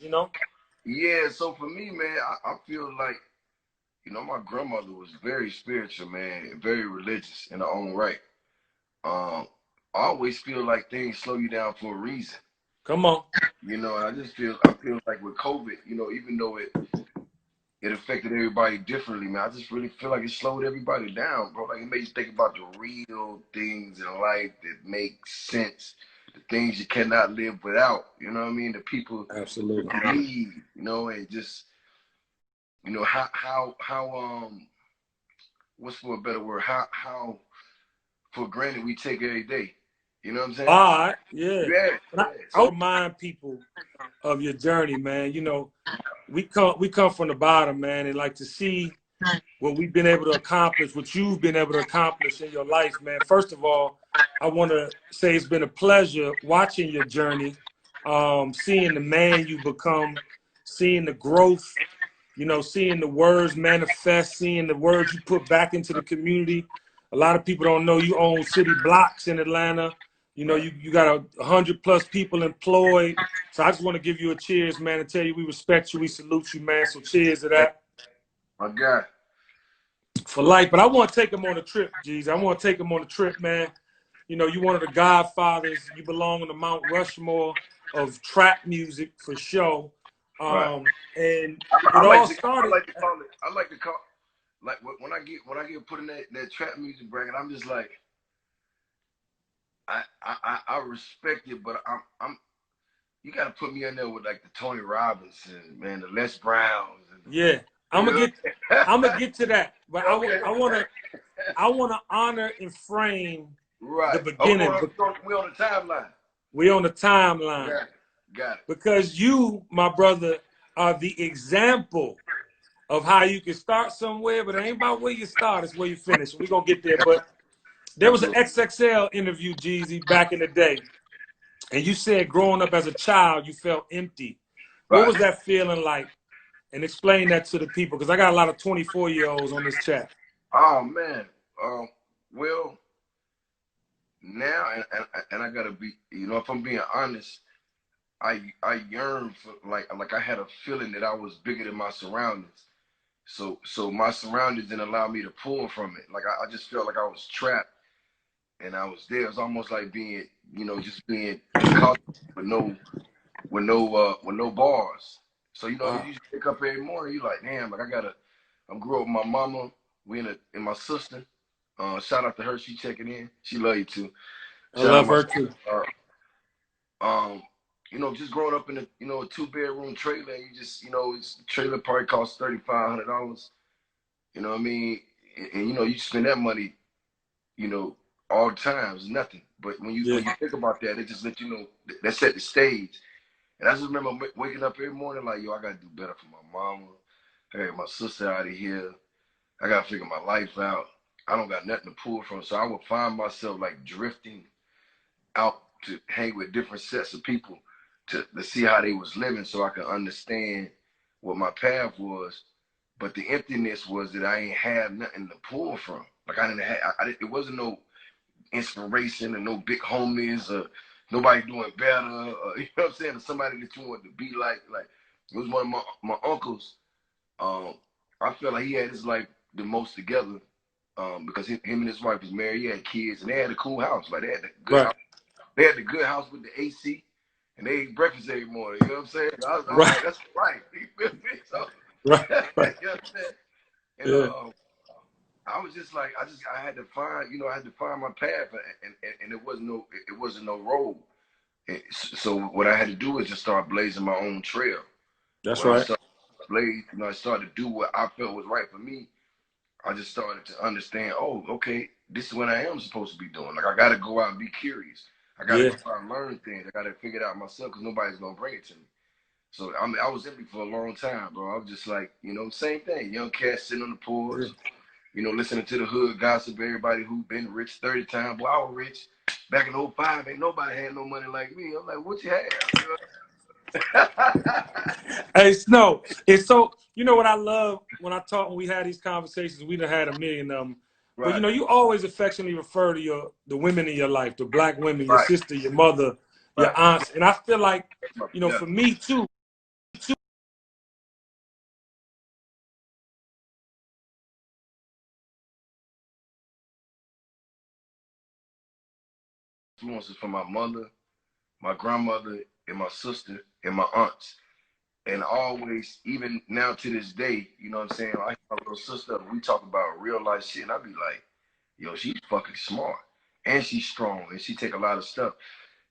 you know? Yeah, so for me, man, I feel like, my grandmother was very spiritual, man, and very religious in her own right. Um, I always feel like things slow you down for a reason. Come on. And I feel like with COVID, even though it affected everybody differently, man, I just really feel like it slowed everybody down, bro. Like it made you think about the real things in life that make sense, the things you cannot live without. You know what I mean? The people Absolutely. you need, and just how what's for a better word? How for granted we take every day. You know what I'm saying? All right, yeah. Yeah, And yeah. I So remind people of your journey, man. We come from the bottom, man, and like to see what we've been able to accomplish, what you've been able to accomplish in your life, man. First of all, I want to say it's been a pleasure watching your journey, seeing the man you become, seeing the growth, seeing the words manifest, seeing the words you put back into the community. A lot of people don't know you own city blocks in Atlanta. You got 100+ people employed. So I just want to give you a cheers, man, and tell you we respect you, we salute you, man. So cheers to that. my God. For life. But I want to take him on a trip, Jeezy. I want to take him on a trip, man. You one of the godfathers. You belong on the Mount Rushmore of trap music for sure. Right. And I it like all to started. I like to call like when I get put in that trap music bracket, I'm just like I respect it, but I'm you gotta put me in there with like the Tony Robinson, man, the Les Browns, and Yeah, I'm you know. gonna get to that. But Okay. I wanna honor and frame the Right. Oh, beginning. we on the timeline. We on the timeline. Got it. Because you, my brother, are the example of how you can start somewhere, but it ain't about where you start, it's where you finish. We're gonna get there. But there was an Absolutely. XXL interview, Jeezy, back in the day. And you said growing up as a child, you felt empty. What Right. was that feeling like? And explain that to the people, because I got a lot of 24-year-olds on this chat. Oh man. Well, now and I gotta be, if I'm being honest, I yearn for like I had a feeling that I was bigger than my surroundings. So my surroundings didn't allow me to pull from it. Like I just felt like I was trapped and I was there. It was almost like being, just being caught with no bars. So Wow. you wake up every morning, you like, damn, like I'm grew up with my mama, and my sister. Shout out to her, she checking in. She love you too. I Shout out love my her sister. too. Just growing up in a a 2-bedroom trailer, and it's the trailer probably costs $3,500. You know what I mean? And you spend that money, all the time. It's nothing. But Yeah. when you think about that, it just let you know that set the stage. And I just remember waking up every morning like, yo, I gotta do better for my mama. I gotta get my sister out of here. I gotta figure my life out. I don't got nothing to pull from. So I would find myself like drifting out to hang with different sets of people to see how they was living so I could understand what my path was. But the emptiness was that I ain't have nothing to pull from. Like I didn't have, it wasn't no inspiration and no big homies or nobody doing better. Or, you know what I'm saying? Or somebody that you want to be like. Like it was one of my uncles. I felt like he had his life the most together. Because him and his wife was married, he had kids, and they had a cool house. Like they had the good Right. house. They had the good house with the AC, and they ate breakfast every morning. You know what I'm saying? I was Right. like, that's right. You feel me? So, Right. you know Right. what I'm saying? And Yeah. I was just like, I had to find, I had to find my path, and it wasn't no road. So what I had to do is just start blazing my own trail. That's When I right. started to blaze, I started to do what I felt was right for me. I just started to understand, oh, okay, this is what I am supposed to be doing. Like I got to go out and be curious. I got to Yeah. go out and learn things. I got to figure it out myself because nobody's gonna bring it to me. So I mean, I was empty for a long time, bro. I was just like, same thing. Young cat sitting on the porch, Yeah. listening to the hood gossip. Everybody who been rich 30 times. Boy, I was rich back in '05. Ain't nobody had no money like me. I'm like, what you have? Hey, Snow, it's so, what I love when when we had these conversations, we done had a million of them. But Right, you always affectionately refer to the women in your life, the black women, your right, sister, your mother, your right. aunts. And I feel like, Yeah, for me too, influences from my mother, my grandmother, and my sister, and my aunts. And always, even now to this day, you know what I'm saying? I have my little sister, we talk about real life shit, and I be like, yo, she's fucking smart. And she's strong, and she take a lot of stuff.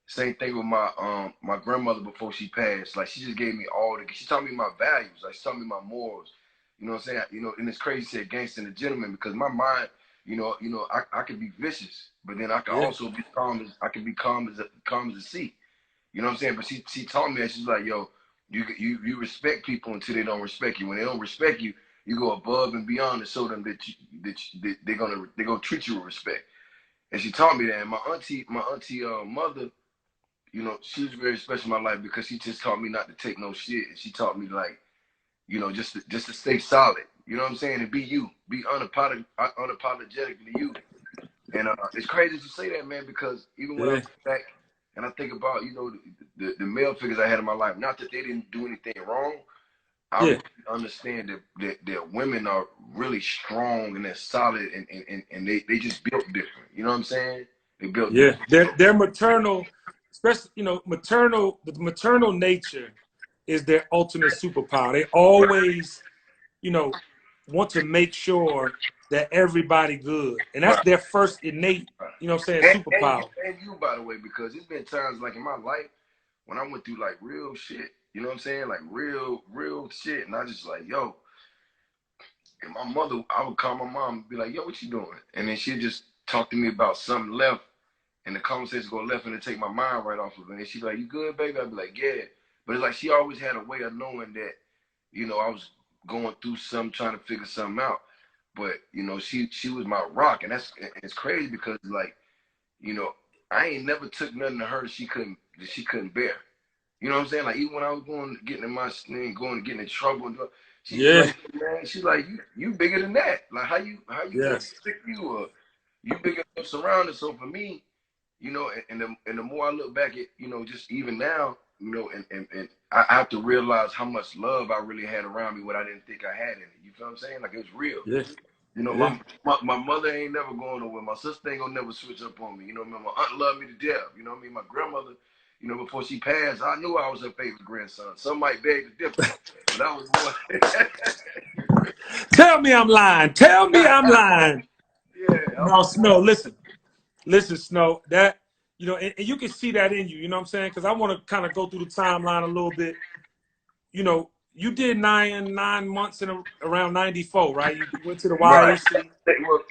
Same thing with my grandmother before she passed. Like, she just gave me she taught me my values. Like, she taught me my morals. You know what I'm saying? You know, and it's crazy to say Gangsta Gentleman, because my mind, I could be vicious, but then I could also be calm calm as a sea. You know what I'm saying? But she taught me that. She's like, yo, you respect people until they don't respect you. When they don't respect you, you go above and beyond to show them that they're gonna treat you with respect. And she taught me that. And my auntie mother, you know, she was very special in my life because she just taught me not to take no shit. And she taught me, like, you know, just to stay solid. You know what I'm saying? And be you, be unapologetically you. And it's crazy to say that, man, because even when I look back and I think about, you know, the male figures I had in my life, not that they didn't do anything wrong, I really understand that women are really strong and they're solid, and they just built different. You know what I'm saying? They built different. Their maternal, especially, you know, the maternal nature is their ultimate superpower. They always, you know, want to make sure that everybody good. And that's their first innate, you know what I'm saying, superpower. And you, by the way, because there's been times, like, in my life when I went through, like, real shit. You know what I'm saying? Like, real shit. And I just like, yo. And my mother, I would call my mom and be like, yo, what you doing? And then she'd just talk to me about something left. And the conversation go left and it take my mind right off of it. And she's like, you good, baby? I'd be like, yeah. But it's like she always had a way of knowing that, you know, I was going through something, trying to figure something out. But, you know, she was my rock. And it's crazy because, like, you know, I ain't never took nothing to her that she couldn't bear. You know what I'm saying? Like, even when I was getting in trouble, and she's like, man, she's like, you bigger than that. Like, how you let me pick you, or you bigger than surrounding. So for me, you know, and the more I look back at, you know, just even now, you know, and I have to realize how much love I really had around me, what I didn't think I had in it. You feel what I'm saying? Like, it's real. You know, my mother ain't never going nowhere. My sister ain't gonna never switch up on me. You know, my aunt loved me to death. You know what I mean? My grandmother, you know, before she passed, I knew I was her favorite grandson. Some might beg to differ, but I was one. Tell me I'm lying. Tell me I'm lying. Yeah. No, listen, Snow. That, you know, and you can see that in you. You know what I'm saying? Because I want to kind of go through the timeline a little bit. You know, you did 9 months in around '94, right? You went to the YAC. Well,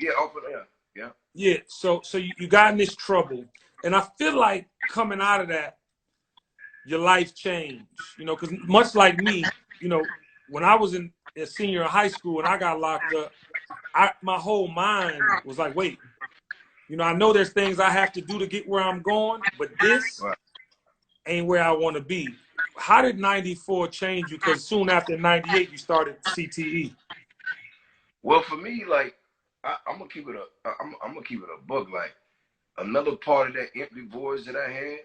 yeah. Yeah. So you got in this trouble, and I feel like coming out of that, your life changed. You know, because much like me, you know, when I was in a senior in high school and I got locked up, my whole mind was like, wait, you know, I know there's things I have to do to get where I'm going, but this ain't where I want to be. How did '94 change you? Because soon after '98, you started CTE. Well, for me, like, I'm gonna keep it I'm gonna keep it a book. Like, another part of that empty voice that I had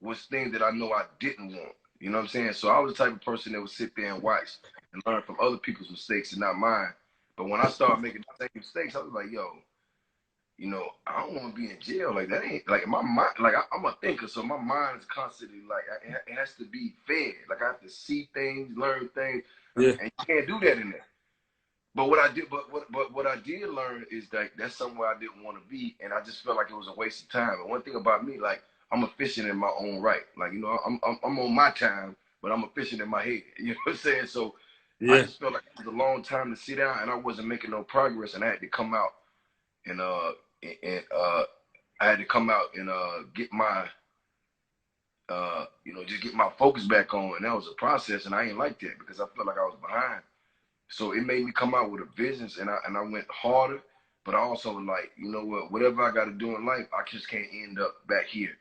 was things that I know I didn't want. You know what I'm saying? So I was the type of person that would sit there and watch and learn from other people's mistakes and not mine. But when I started making the same mistakes, I was like, yo, you know, I don't want to be in jail. Like, that ain't, like, my mind, like, I'm a thinker, so my mind is constantly, like, it has to be fed. Like, I have to see things, learn things, and you can't do that in there. But what I did learn is that that's somewhere I didn't want to be, and I just felt like it was a waste of time. And one thing about me, like, I'm efficient in my own right. Like, you know, I'm on my time, but I'm efficient in my head. You know what I'm saying? So I just felt like it was a long time to sit down, and I wasn't making no progress, and I had to come out and get my you know, just get my focus back on. And that was a process, and I ain't like that because I felt like I was behind. So it made me come out with a vision, and I went harder. But I also, like, you know what, whatever I got to do in life, I just can't end up back here.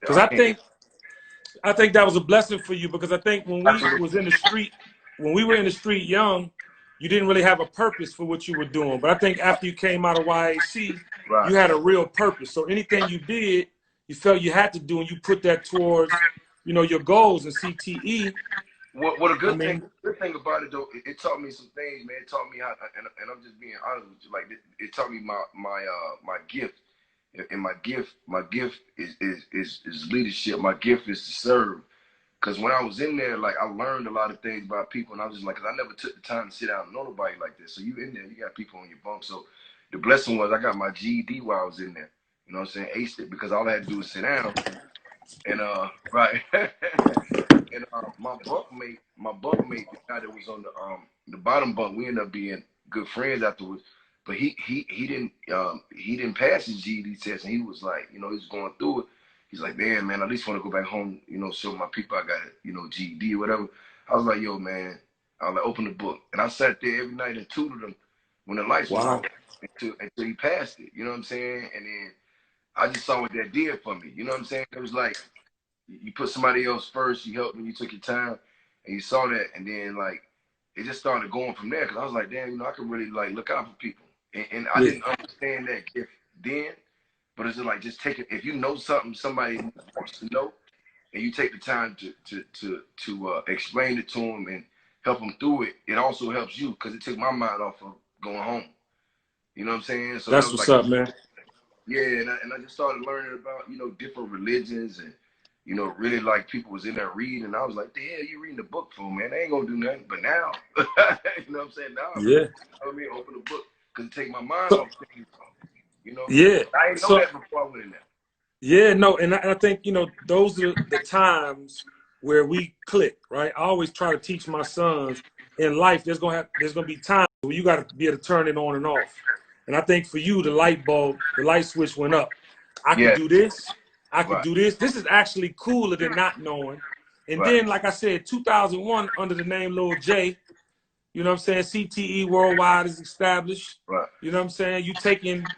Because I think that was a blessing for you, because I think when we was in the street, when we were in the street young, you didn't really have a purpose for what you were doing. But I think after you came out of YAC, you had a real purpose. So anything you did, you felt you had to do, and you put that towards, you know, your goals. And CTE. What a good thing about it, though, it taught me some things, man. It taught me how, and I'm just being honest with you, like, it taught me my gift. And my gift is leadership. My gift is to serve. Because when I was in there, like, I learned a lot of things about people, and I was just like, because I never took the time to sit down and know nobody like this. So you in there, you got people on your bunk. So the blessing was I got my GED while I was in there. You know what I'm saying? Aced it, because all I had to do was sit down. And right. And my bunkmate, the guy that was on the bottom bunk, we ended up being good friends afterwards. But he didn't pass his GED test, and he was like, you know, he was going through it. He's like, man, I at least want to go back home, you know, show my people I got it, you know, GED or whatever. I was like, yo, man, I was like, open the book, and I sat there every night and tutored him when the lights was Wow. on until he passed it. You know what I'm saying? And then I just saw what that did for me. You know what I'm saying? It was like, you put somebody else first, you helped them, you took your time, and you saw that, and then, like, it just started going from there, because I was like, damn, you know, I can really, like, look out for people. And I Yeah. didn't understand that gift then, but it's just like, just take it. If you know something somebody wants to know, and you take the time to explain it to them and help them through it, it also helps you, because it took my mind off of going home. You know what I'm saying? So that That's was what's like, up, man. yeah, and I just started learning about, you know, different religions, and, you know, really, like, people was in there reading, and I was like, the hell you reading the book for, man? They ain't gonna do nothing. But now, you know what I'm saying? Now I really, Yeah. you know what I mean, open the book, because it take my mind So, off things, you know? yeah. I didn't know So, that before I went in there. yeah, no, and I think, you know, those are the times where we click, right? I always try to teach my sons in life, there's gonna be times where you gotta be able to turn it on and off. And I think for you, the light switch went up. I could Yeah, do this, I could right, do this. This is actually cooler than not knowing. And right, then, like I said, 2001, under the name Lil J, you know what I'm saying? CTE Worldwide is established. right, You know what I'm saying? You taking,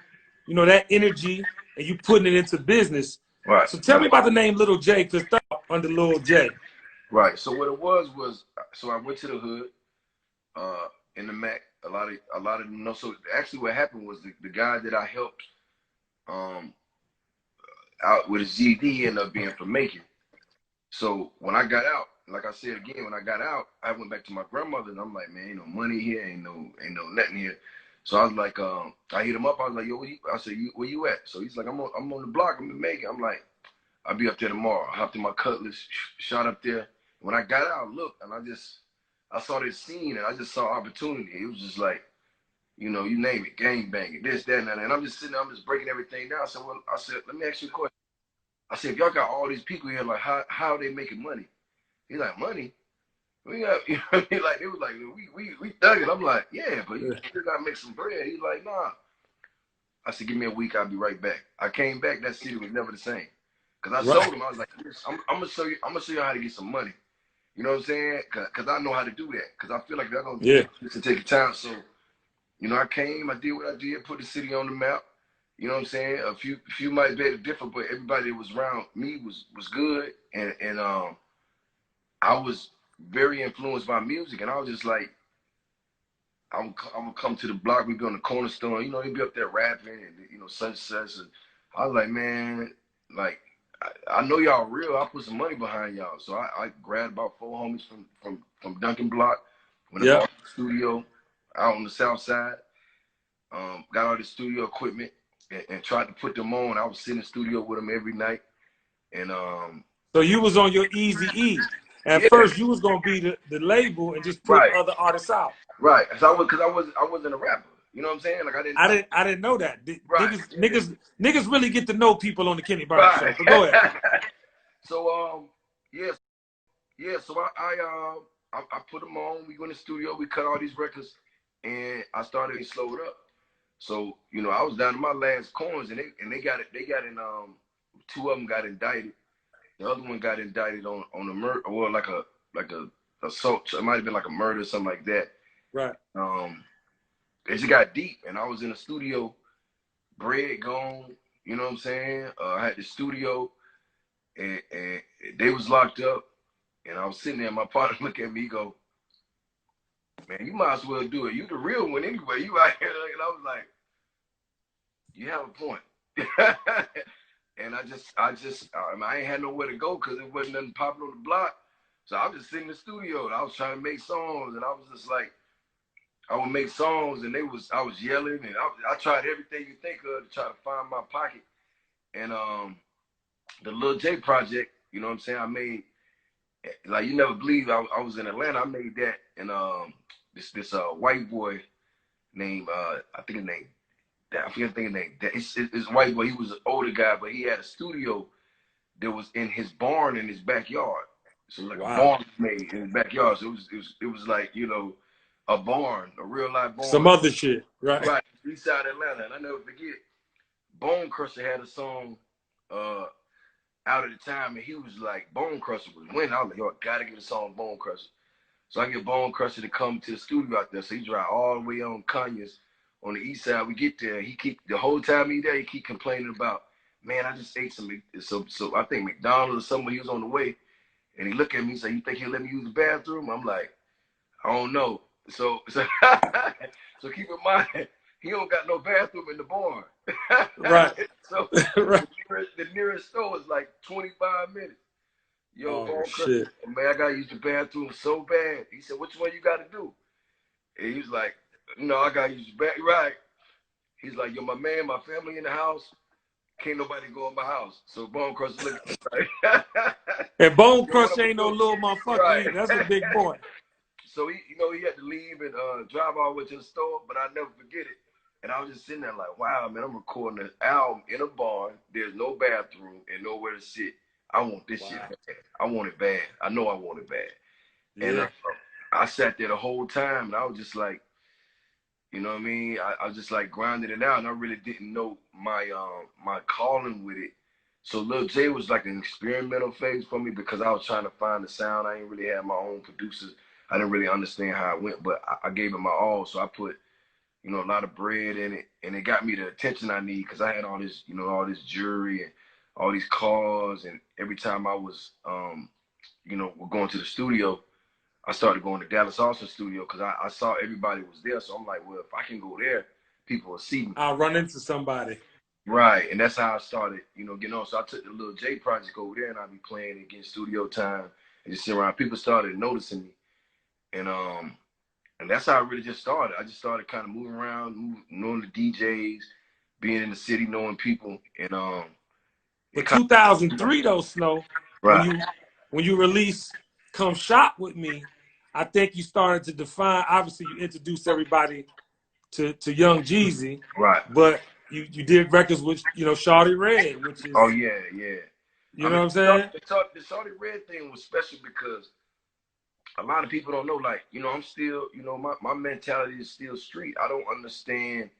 you know, that energy and you putting it into business. right, So tell me right, about the name Little J, because under Lil J. right. So what it was, so I went to the hood, in the Mac. A lot of them know. So actually, what happened was the guy that I helped, um, out with his GD, ended up being from Macon. So when I got out, like I said again, when I got out, I went back to my grandmother, and I'm like, man, ain't no money here, ain't no nothing here. So I was like, I hit him up. I was like, yo, I said, where you at? So he's like, I'm on the block. I'm in Macon. I'm like, I'll be up there tomorrow. I hopped in my Cutlass, shot up there. When I got out, I looked, and I saw this scene, and I just saw opportunity. It was just like, you know, you name it, gang banging, this, that, and that. And I'm just sitting there, I'm just breaking everything down. So I said, let me ask you a question. I said, if y'all got all these people here, like, how are they making money? He's like, money? We got, you know what I mean? Like, it was like, we thugging. I'm like, yeah, but you still gotta make some bread. He's like, nah. I said, give me a week, I'll be right back. I came back, that city was never the same. Cause I Right. told him, I was like, I'm gonna show you how to get some money. You know what I'm saying? Cause I know how to do that. Cause I feel like they're gonna Yeah. just take your time. So, you know, I came, I did what I did, put the city on the map. You know what I'm saying? A few might be different, but everybody that was around me was good. And I was very influenced by music, and I was just like, I'm gonna come to the block. We be on the corner store, you know, they be up there rapping, and, you know, sunsets. And I was like, man, like, I know y'all real. I put some money behind y'all, so I grabbed about 4 homies from Duncan Block, went up Yep. all the studio out on the south side, got all the studio equipment, and tried to put them on. I was sitting in the studio with them every night, and So you was on your Easy E. At yeah, first, you was gonna be the label and just put right. other artists out. Right. So I wasn't a rapper. You know what I'm saying? Like I didn't know that. right. Niggas really get to know people on the Kenny Burns show. Right. But go ahead. So yes, yeah. So I put them on. We go in the studio. We cut all these records, and I started to slow it up. So, you know, I was down to my last coins, and they got it. They got in 2 of them got indicted. The other one got indicted on a murder, or like a assault. It might have been like a murder or something like that. Right. It just got deep, and I was in the studio, bread gone, you know what I'm saying? I had the studio, and they was locked up, and I was sitting there, and my partner looked at me, he go, man, you might as well do it. You the real one anyway. You out here. And I was like, you have a point. And I ain't had nowhere to go because it wasn't nothing popping on the block. So I was just sitting in the studio, and I was trying to make songs, and I was just like, I would make songs, and I was yelling, and I tried everything you think of to try to find my pocket. And the Lil J project, you know what I'm saying? I made, like, you never believe I was in Atlanta. I made that, and this white boy named I think his name, I forget his name. It's white boy. He was an older guy, but he had a studio that was in his barn in his backyard. So like a barn made in his backyard. So it was like, you know, a barn, a real life barn. Some other shit, right? Right, east side Atlanta. And I never forget, Bone Crusher had a song out at the time, and he was like, Bone Crusher was winning. I was like, yo, I gotta get a song Bone Crusher. So I get Bone Crusher to come to the studio out there. So he drive all the way on Conyers on the east side. We get there. He keep the whole time he there, he keep complaining about, man, I just ate some so I think McDonald's or somewhere. He was on the way, and he looked at me and said, you think he'll let me use the bathroom? I'm like, I don't know. So so keep in mind, he don't got no bathroom in the barn. Right. So right. the nearest store is like 25 minutes. Yo, oh, shit. Man, I gotta use the bathroom so bad. He said, which one you gotta do? And he was like, no, I gotta use the bathroom. Right. He's like, yo, my man, my family in the house. Can't nobody go in my house. So Bone Crusher looked at me like, and Bone Crusher ain't no little motherfucker right. either. That's a big boy. So he, you know, he had to leave and drive all the way to the store, but I never forget it. And I was just sitting there like, wow, man, I'm recording an album in a barn. There's no bathroom and nowhere to sit. I want this shit bad. I want it bad. I know I want it bad. Yeah. And I sat there the whole time, and I was just like, you know what I mean? I was just like grinding it out, and I really didn't know my my calling with it. So Lil J was like an experimental phase for me because I was trying to find the sound. I ain't really had my own producers. I didn't really understand how it went, but I gave it my all. So I put, you know, a lot of bread in it, and it got me the attention I need because I had all this, you know, all this jewelry and all these cars, and every time I was, you know, going to the studio, I started going to Dallas Austin studio because I saw everybody was there. So I'm like, well, if I can go there, people will see me. I'll run into somebody. Right, and that's how I started, you know, getting on. So I took the Lil J project over there, and I'd be playing and getting studio time and just sit around. People started noticing me, and that's how I really just started. I just started kind of moving around, knowing the DJs, being in the city, knowing people, and But 2003 though, Snow, right. when you released "Come Shop with Me," I think you started to define. Obviously, you introduced everybody to Young Jeezy, right? But you did records with, you know, Shawty Red, which is, oh yeah. You know what I'm saying? The Shawty Red thing was special because a lot of people don't know. Like, you know, I'm still, you know, my mentality is still street. I don't understand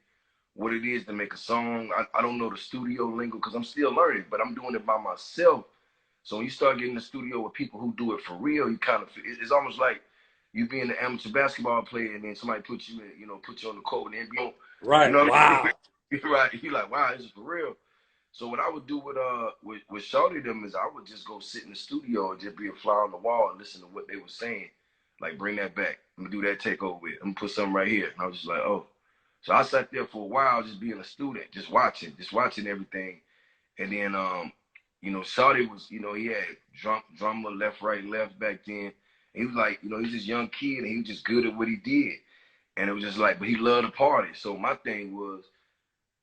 what it is to make a song. I don't know the studio lingo because I'm still learning, but I'm doing it by myself. So when you start getting in the studio with people who do it for real, you kind of, it's almost like you being an amateur basketball player and then somebody puts you in, you know, put you on the court and then right. You know what wow. I mean? Right. You're like, wow, this is for real. So what I would do with Shawty them is I would just go sit in the studio and just be a fly on the wall and listen to what they were saying. Like, bring that back. I'm gonna do that takeover with. I'm gonna put something right here. And I was just like, oh. So I sat there for a while just being a student, just watching everything. And then you know, Shawty was, you know, he had drummer left, right, left back then. And he was like, you know, he's this young kid and he was just good at what he did. And it was just like, but he loved to party. So my thing was,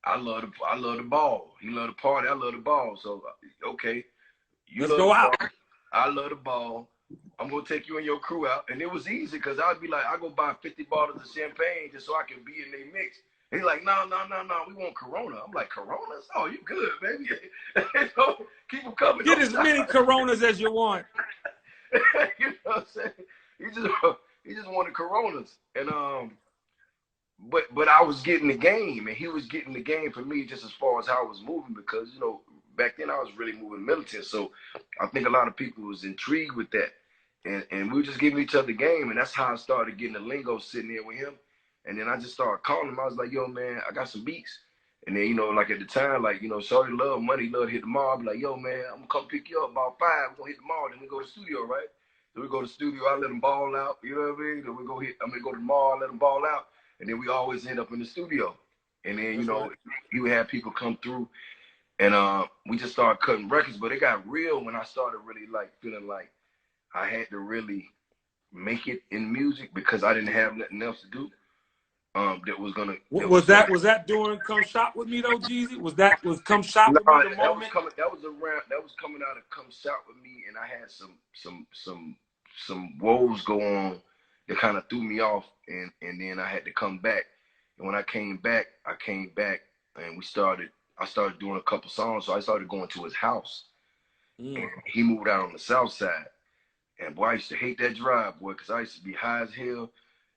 I love the ball. He loved the party. I love the ball. So okay, Let's go out. Ball. I love the ball. I'm gonna take you and your crew out, and it was easy because I'd be like, I go buy 50 bottles of champagne just so I can be in their mix. He's like, no, we want Corona. I'm like, Coronas? Oh, you good, baby? So, keep them coming. Get as many Coronas as you want. You know what I'm saying? He just wanted Coronas, and but I was getting the game, and he was getting the game for me just as far as how I was moving because, you know, back then I was really moving militant. So I think a lot of people was intrigued with that. And we were just giving each other the game, and that's how I started getting the lingo sitting there with him. And then I just started calling him. I was like, yo, man, I got some beats. And then, you know, like at the time, like, you know, Shawty love money, love to hit the mall. I'd be like, yo, man, I'm going to come pick you up about 5. We're going to hit the mall. Then we go to the studio, right? Then we go to the studio. I let them ball out. You know what I mean? Then I'm going to go to the mall, let them ball out. And then we always end up in the studio. And then, you know, he would have people come through. And we just started cutting records. But it got real when I started really, like, feeling like I had to really make it in music because I didn't have nothing else to do. that was gonna Was that during Come Shop With Me though, Jeezy? Was Come Shop No, With Me the that was moment? coming. That was coming out of Come Shop With Me, and I had some woes go on that kind of threw me off, and then I had to come back. And when I came back, and I started doing a couple songs. So I started going to his house, and he moved out on the south side. And boy, I used to hate that drive, boy, because I used to be high as hell.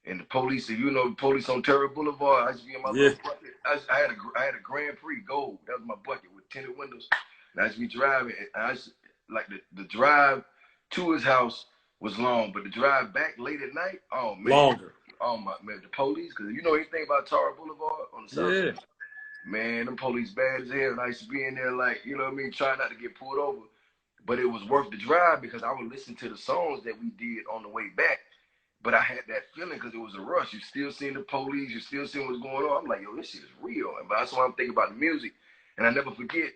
And the police, you know, the police on Terry Boulevard, I used to be in my little bucket. I had a Grand Prix Gold. That was my bucket with tinted windows. And I used to be driving. And I used to, like the drive to his house was long, but the drive back late at night, oh man, longer. Oh my man, the police, because you know anything about Terry Boulevard on the south side, man, them police bad as hell. And I used to be in there like, you know what I mean, trying not to get pulled over. But it was worth the drive because I would listen to the songs that we did on the way back. But I had that feeling because it was a rush. You still seeing the police. You still seeing what's going on. I'm like, yo, this shit is real. And that's why I'm thinking about the music. And I never forget,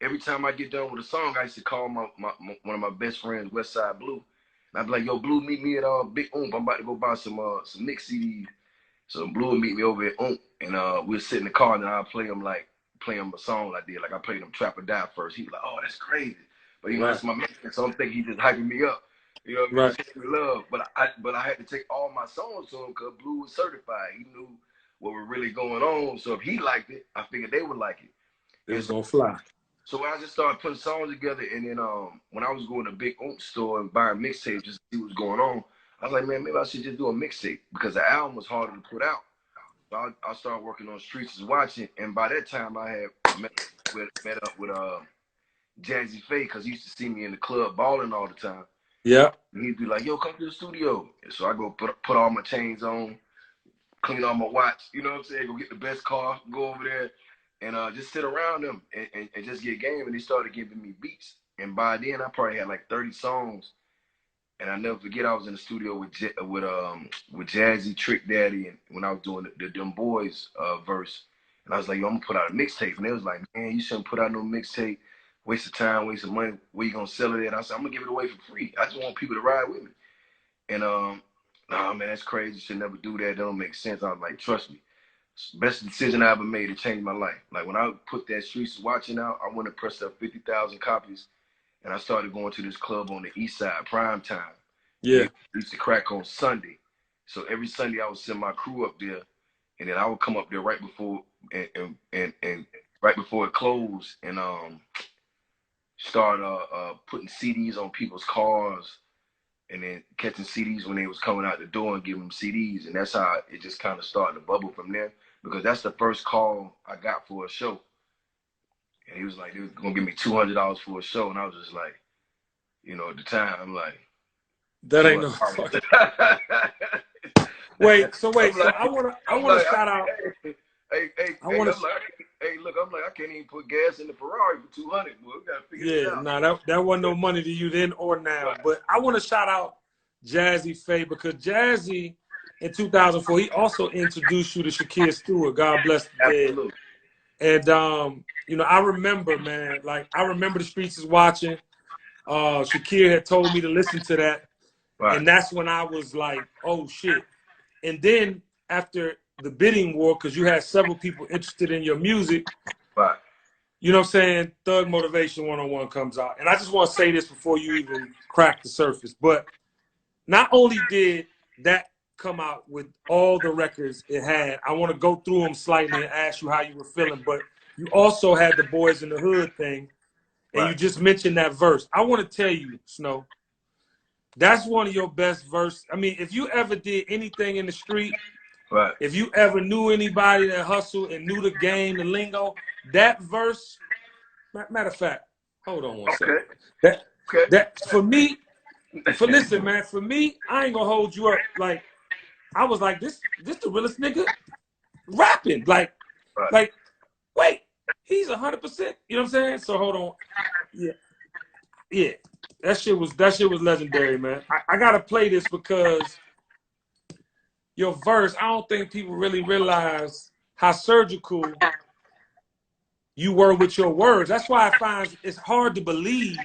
every time I get done with a song, I used to call one of my best friends, Westside Blue. And I'd be like, yo, Blue, meet me at Big Oomp. I'm about to go buy some mix CDs. So Blue would meet me over at Oomp. And we'd sit in the car and I'd play him a song I did. Like I played him Trap or Die first. He was like, oh, that's crazy. But you know, that's my man. So I'm thinking he just hyping me up. You know what I mean? Right. Love. But I had to take all my songs to him because Blue was certified. He knew what was really going on. So if he liked it, I figured they would like it. It was gonna fly. So I just started putting songs together, and then when I was going to Big Oomp store and buying mixtapes just to see what's going on, I was like, man, maybe I should just do a mixtape because the album was harder to put out. So I started working on Streets is Watching, and by that time I had met up with Jazzy Faye because he used to see me in the club balling all the time. Yeah. And he'd be like, yo, come to the studio. And so I go put all my chains on, clean all my watch, you know what I'm saying? Go get the best car, go over there, and just sit around them and just get game. And they started giving me beats. And by then, I probably had like 30 songs. And I never forget, I was in the studio with Jazzy, Trick Daddy, and when I was doing the Them Boys verse. And I was like, yo, I'm going to put out a mixtape. And they was like, man, you shouldn't put out no mixtape. Waste of time, waste of money. Where you going to sell it at? I said, I'm going to give it away for free. I just want people to ride with me. And, nah, man, that's crazy. You should never do that. That don't make sense. I was like, trust me. Best decision I ever made to change my life. Like, when I put that Streets Watching out, I went and pressed up 50,000 copies. And I started going to this club on the east side, prime time. Yeah. We used to crack on Sunday. So every Sunday I would send my crew up there. And then I would come up there right before and right before it closed and start putting CDs on people's cars and then catching CDs when they was coming out the door and giving them CDs. And that's how it just kind of started to bubble from there because that's the first call I got for a show. And he was like, they was going to give me $200 for a show. And I was just like, you know, at the time, I'm like, that ain't no fucking. Wait, so I wanna shout out. I'm like, I can't even put gas in the Ferrari for 200. Boy, we gotta figure this out. Nah, that wasn't no money to you then or now. Right. But I want to shout out Jazzy Faye because Jazzy in 2004 he also introduced you to Shakir Stewart. God bless the dead. And you know, I remember, man, like I remember the Streets is Watching. Shakir had told me to listen to that, right. And that's when I was like, oh shit. And then after the bidding war, because you had several people interested in your music, right. You know what I'm saying? Thug Motivation 101 comes out. And I just want to say this before you even crack the surface. But not only did that come out with all the records it had, I want to go through them slightly and ask you how you were feeling. But you also had the Boys in the Hood thing. And right. You just mentioned that verse. I want to tell you, Snow, that's one of your best verses. I mean, if you ever did anything in the street, right. If you ever knew anybody that hustled and knew the game, the lingo, that verse, matter of fact, hold on one second. That for me, listen, man, for me, I ain't gonna hold you up. Like, I was like, this the realest nigga rapping. Like, wait, he's 100%. You know what I'm saying? So hold on. Yeah. That shit was legendary, man. I gotta play this because your verse, I don't think people really realize how surgical you were with your words. That's why I find it's hard to believe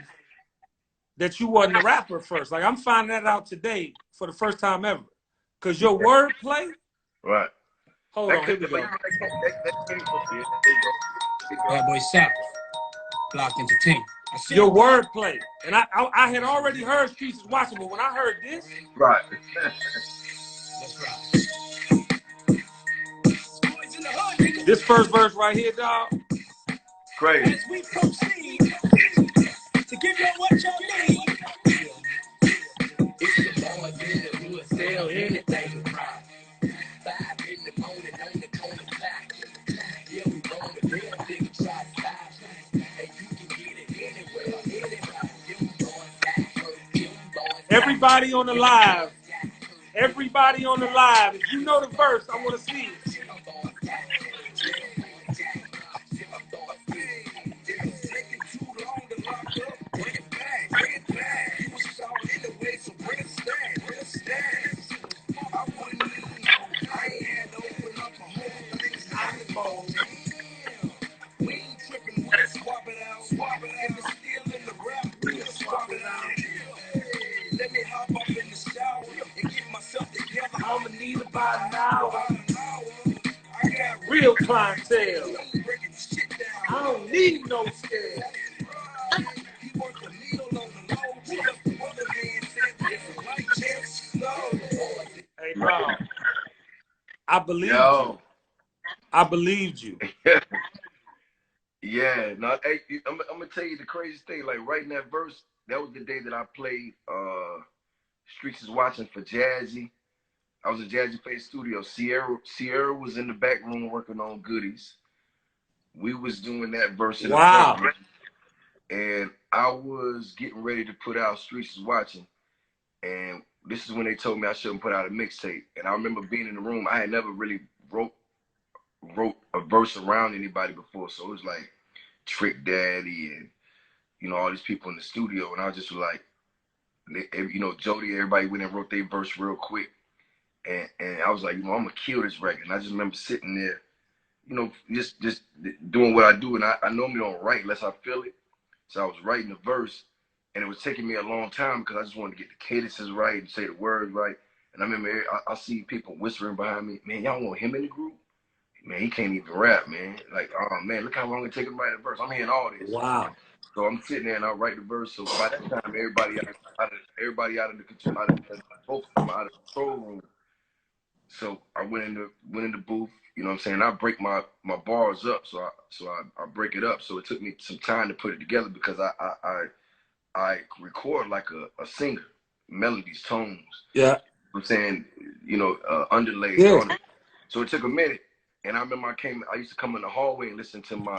that you wasn't a rapper first. Like I'm finding that out today for the first time ever. Cause your wordplay, right. Hold on, here we go. That came from, yeah, there you go. Bad Boy South, Block Entertainment. Your wordplay, and I had already heard Streets is Watching, but when I heard this, right. this first verse right here, dog. Crazy. As we proceed to give you what you need. It's the boy that will sell anything to cry. 5 in the morning on the corner clock. Yeah, we roll the real nigga try to stop. And you can get it anywhere, anybody. Them boys back, Everybody on the live. Everybody on the live. If you know the verse, I want to see it. Let me hop up in the shower and get myself together. I'ma need about an hour. I got Real clientele. I don't need no scale. he worked a needle on the low. The other man said it's a white chance slow. Hey, dog. I believed you. Yo. I believed you. Yeah, no, hey, I'm gonna tell you the craziest thing. Like right in that verse, that was the day that I played Streets is Watching for Jazzy. I was in Jazzy Face Studio. Sierra was in the back room working on goodies. We was doing that verse in the front room, and I was getting ready to put out Streets is Watching. And this is when they told me I shouldn't put out a mixtape. And I remember being in the room. I had never really wrote a verse around anybody before, so it was like Trick Daddy and all these people in the studio, and I just was like, Jody, everybody went and wrote their verse real quick, and I was like, I'm gonna kill this record. And I just remember sitting there, just doing what I do, and I normally don't write unless I feel it, so I was writing the verse, and it was taking me a long time because I just wanted to get the cadences right and say the words right. And I remember I see people whispering behind me, man, y'all want him in the group? Man, he can't even rap, man. Like, oh man, look how long it take him to write a verse. I'm hearing all this. Wow. So I'm sitting there and I write the verse. So by that time, everybody out of the control room. So I went in the booth. You know what I'm saying? I break my bars up. So I break it up. So it took me some time to put it together because I record like a singer, melodies, tones. Yeah. I'm saying, underlays. Yeah. So it took a minute. And I remember I used to come in the hallway and listen to my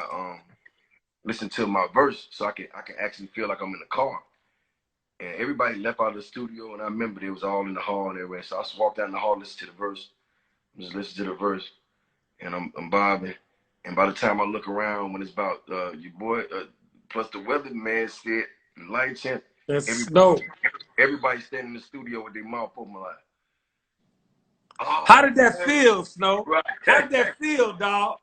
verse so I can actually feel like I'm in the car. And everybody left out of the studio, and I remember they was all in the hall and everywhere. So I just walked down the hall, listen to the verse, and I'm bobbing. And by the time I look around, when it's about your boy, plus the weatherman said, light chance, everybody standing in the studio with their mouth open like, oh, how did that feel, Snow? Right. How did that feel, dog?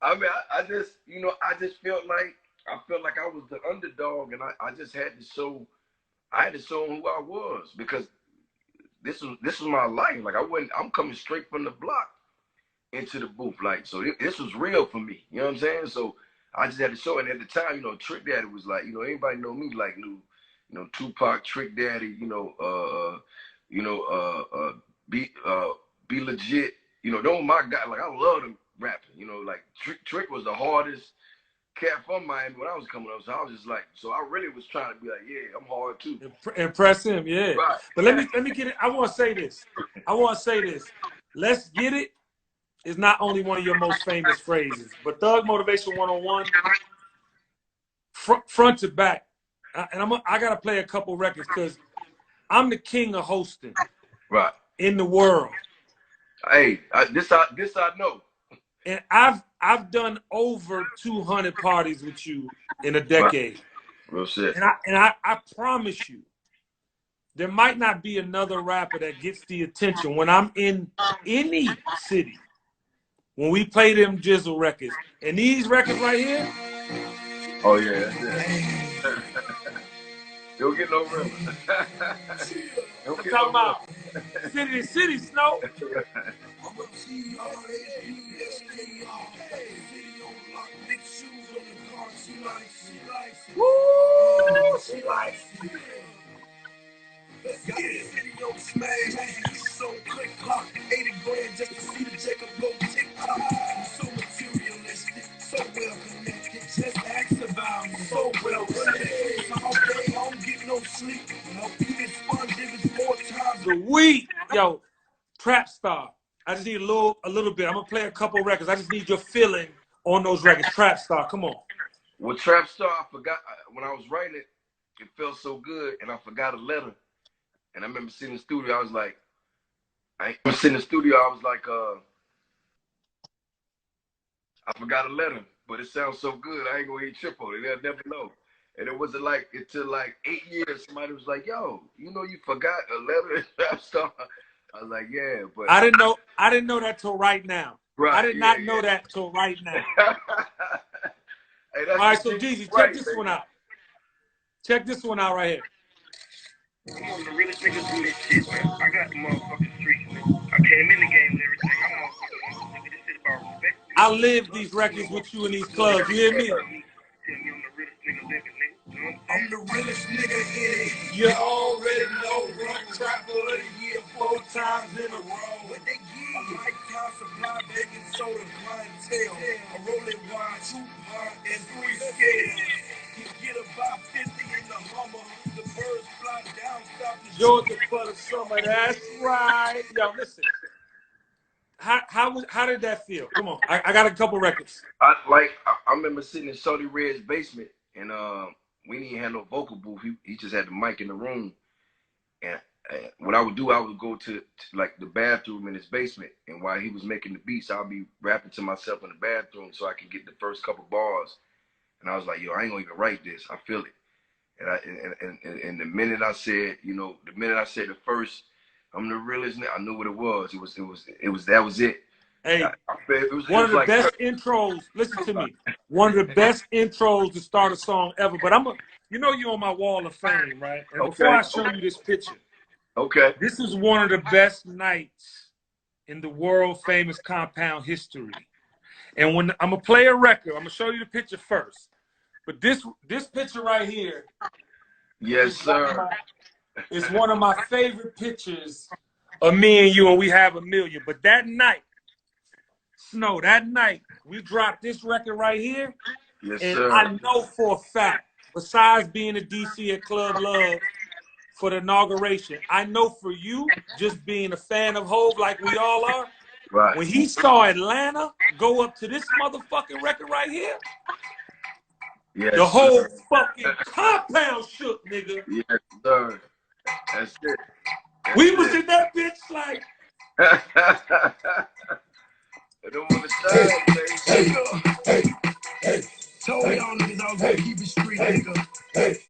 I mean, I just, I just felt like I was the underdog, and I just had to show them who I was, because this was my life. Like I'm coming straight from the block into the booth, like, so this was real for me. You know what I'm saying? So I just had to show it. And at the time, Trick Daddy was like, anybody know me, like, Tupac, Trick Daddy, be legit. Those my guy. Like, I love them rapping. Like Trick was the hardest cat from Miami when I was coming up. So I was just like, so I really was trying to be like, yeah, I'm hard too. Impress him, yeah. Right. But let me get it. I want to say this. Let's get it is not only one of your most famous phrases, but Thug Motivation 101, front to back. And I gotta play a couple records because I'm the king of hosting. Right. In the world. Hey, this I know. And I've done over 200 parties with you in a decade. Real shit. And I promise you, there might not be another rapper that gets the attention when I'm in any city. When we play them Jizzle records. And these records right here. Oh yeah, that's it. Don't get no real. I'm talking about City to city, Snow. I'm a T-R-A-P-S-K-R. City on lock, big shoes on the car. She likes it. Woo! She likes it. Got the city on smash. So quick clock, 80 grand just to see the Jacob go TikTok. I'm so materialistic, so well connected. Just ask about me. So well connected. All day, I don't get no sleep. No eating sponge if it's 4 times The week, yo, Trap Star. I just need a little bit. I'm gonna play a couple records. I just need your feeling on those records. Trap Star, come on. Well, Trap Star, I forgot when I was writing it. It felt so good, and I forgot a letter. And I remember sitting in the studio. I was like, I forgot a letter, but it sounds so good. I ain't gonna eat trip on it. They'll never know. And it wasn't like until like 8 years, somebody was like, "Yo, you know, you forgot a letter in Trap Star." I was like, "Yeah," but I didn't know that till right now. right, I did not know that till right now. Hey, all right, so Jeezy, check this one out. Check this one out right here. I'm on the realest niggas do this shit, man. I got the motherfucking streets, man. I came in the game and everything. I'm motherfucking nigga. This shit about respect. I live these records with you in these clubs. You hear me? Tell me I'm the realest nigga living, nigga. You know what I'm saying? I'm the realest nigga in it. You already know. Run trapper of the year 4 times in a row. What they give? A lifetime supply, baking soda, clientele. A rolling wine, 2 pot, and 3 scales. Get about 50 in the Hummer. The birds fly down, stop the Georgia for the summer. That's right. Yo, listen. How did that feel? Come on. I got a couple records. I remember sitting in Shorty Red's basement, and we didn't have no vocal booth. He just had the mic in the room. And what I would do, I would go to like the bathroom in his basement, and while he was making the beats, I'll be rapping to myself in the bathroom so I can get the first couple bars. And I was like, "Yo, I ain't gonna even write this. I feel it." And the minute I said, the first, "I'm the realest," I knew what it was. That was it. Hey, one of the best intros. Listen to me. One of the best intros to start a song ever. But you're on my wall of fame, right? And before I show you this picture, this is one of the best nights in the world famous Compound history. And when I'm gonna play a record, I'm gonna show you the picture first. But this picture right here, yes, sir, it's one of my favorite pictures of me and you, and we have a million. But that night, Snow, we dropped this record right here. Yes, and sir. I know for a fact, besides being a DC at Club Love for the inauguration, I know for you, just being a fan of Hov like we all are, right. When he saw Atlanta go up to this motherfucking record right here, yes, the whole fucking compound shook, nigga. Yes, sir. That's it. We was in that bitch like. I don't want to stop, hey. Told y'all niggas I was gonna keep it street, nigga.